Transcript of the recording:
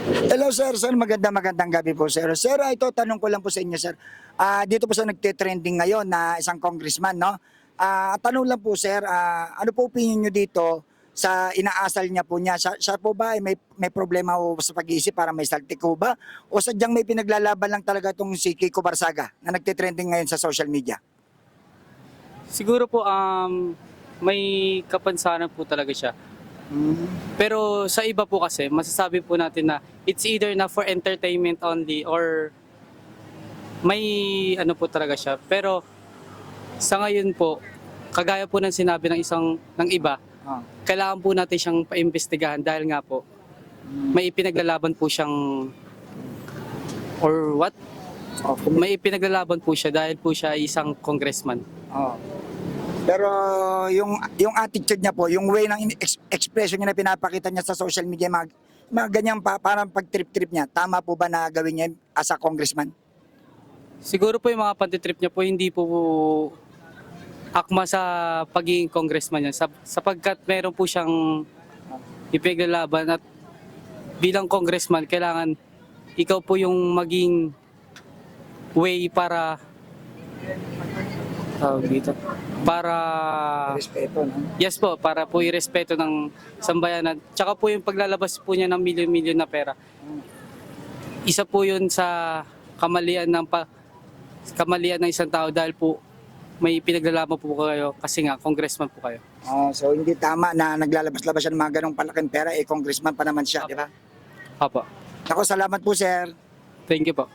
Hello sir, magandang gabi po sir. Sir, ito tanong ko lang po sa inyo sir. Dito po sa nagte-trending ngayon na isang congressman, no? Tanong lang po sir, ano po opinion niyo dito sa inaasal niya po niya? Siya po ba ay may problema o sa pag-iisip para may saltik ko ba? O sadyang may pinaglalaban lang talaga itong si Kiko Barsaga na nagte-trending ngayon sa social media? Siguro po may kapansanan po talaga siya. Pero sa iba po kasi masasabi po natin na it's either na for entertainment only or may ano po talaga siya. Pero sa ngayon po, kagaya po ng sinabi ng iba, Ah. kailangan po natin siyang paimbestigahan dahil nga po may ipinaglalaban po siyang or what? May ipinaglalaban po siya dahil po siya ay isang congressman. Oh. Pero yung attitude niya po, yung way ng expression niya na pinapakita niya sa social media, mga ganyan parang pag-trip-trip niya, tama po ba na gawin niya as a congressman? Siguro po yung mga pantitrip niya po hindi po akma sa pagiging congressman niya sapagkat meron po siyang ipiglalaban at bilang congressman kailangan ikaw po yung maging way para dito para Respeto, no? yes po para po irespeto ng sambayanan tsaka po yung paglalabas po niya ng milyon-milyon na pera isa po yun sa kamalian ng isang tao dahil po may pinaglalaban po kayo kasi nga congressman po kayo. So hindi tama na naglalabas-labas siya ng mga ganong palaking pera, congressman pa naman siya, di ba? Opo. Ako, salamat po sir. Thank you po.